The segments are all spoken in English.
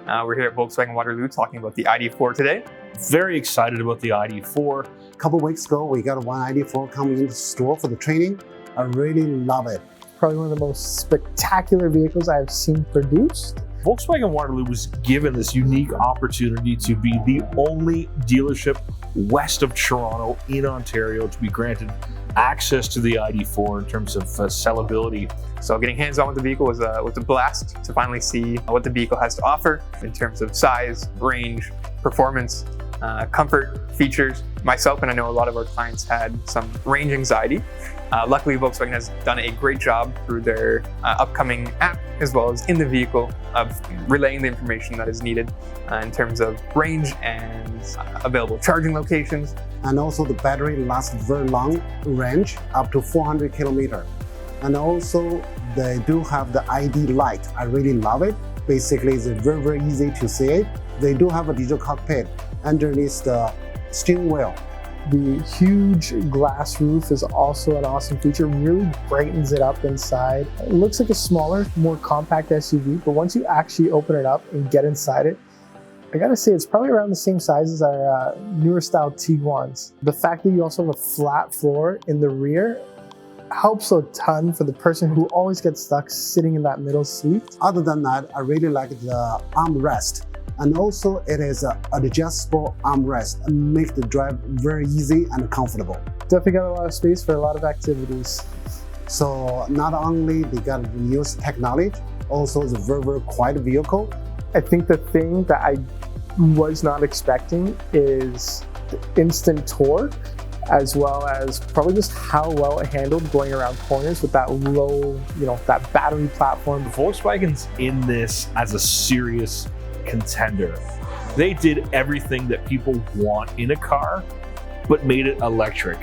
We're here at Volkswagen Waterloo talking about the ID.4 today. Very excited about the ID.4. A couple weeks ago, we got one ID.4 coming into the store for the training. I really love it. Probably one of the most spectacular vehicles I've seen produced. Volkswagen Waterloo was given this unique opportunity to be the only dealership west of Toronto in Ontario to be granted access to the ID.4 in terms of sellability. So getting hands-on with the vehicle was a blast to finally see what the vehicle has to offer in terms of size, range, performance, comfort, features. Myself and I know a lot of our clients had some range anxiety. Luckily, Volkswagen has done a great job through their upcoming app as well as in the vehicle of relaying the information that is needed in terms of range and available charging locations. And also the battery lasts very long range, up to 400 kilometers. And also they do have the ID light. I really love it. Basically, it's very, very easy to see it. They do have a digital cockpit underneath the steering wheel. The huge glass roof is also an awesome feature, really brightens it up inside. It looks like a smaller, more compact SUV, but once you actually open it up and get inside it, I gotta say it's probably around the same size as our newer style Tiguan's. The fact that you also have a flat floor in the rear helps a ton for the person who always gets stuck sitting in that middle seat. Other than that, I really like the armrest. And also it is an adjustable armrest and make the drive very easy and comfortable. Definitely got a lot of space for a lot of activities. So not only they got the newest technology, also it's a very, very quiet vehicle. I think the thing that I was not expecting is the instant torque, as well as probably just how well it handled going around corners with that low, that battery platform. Volkswagen's in this as a serious contender. They did everything that people want in a car, but made it electric.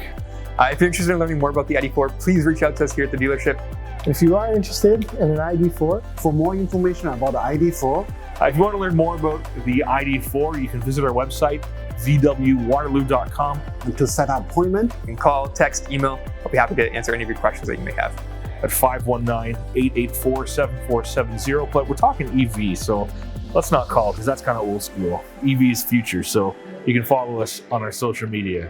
If you're interested in learning more about the ID.4, please reach out to us here at the dealership. If you are interested in an ID.4, for more information about the ID.4, if you want to learn more about the ID.4, you can visit our website, vwwaterloo.com. And to set up appointment, you can call, text, email. I'll be happy to answer any of your questions that you may have. At 519-884-7470, but we're talking EV, so let's not call because that's kind of old school. EV is future, so you can follow us on our social media.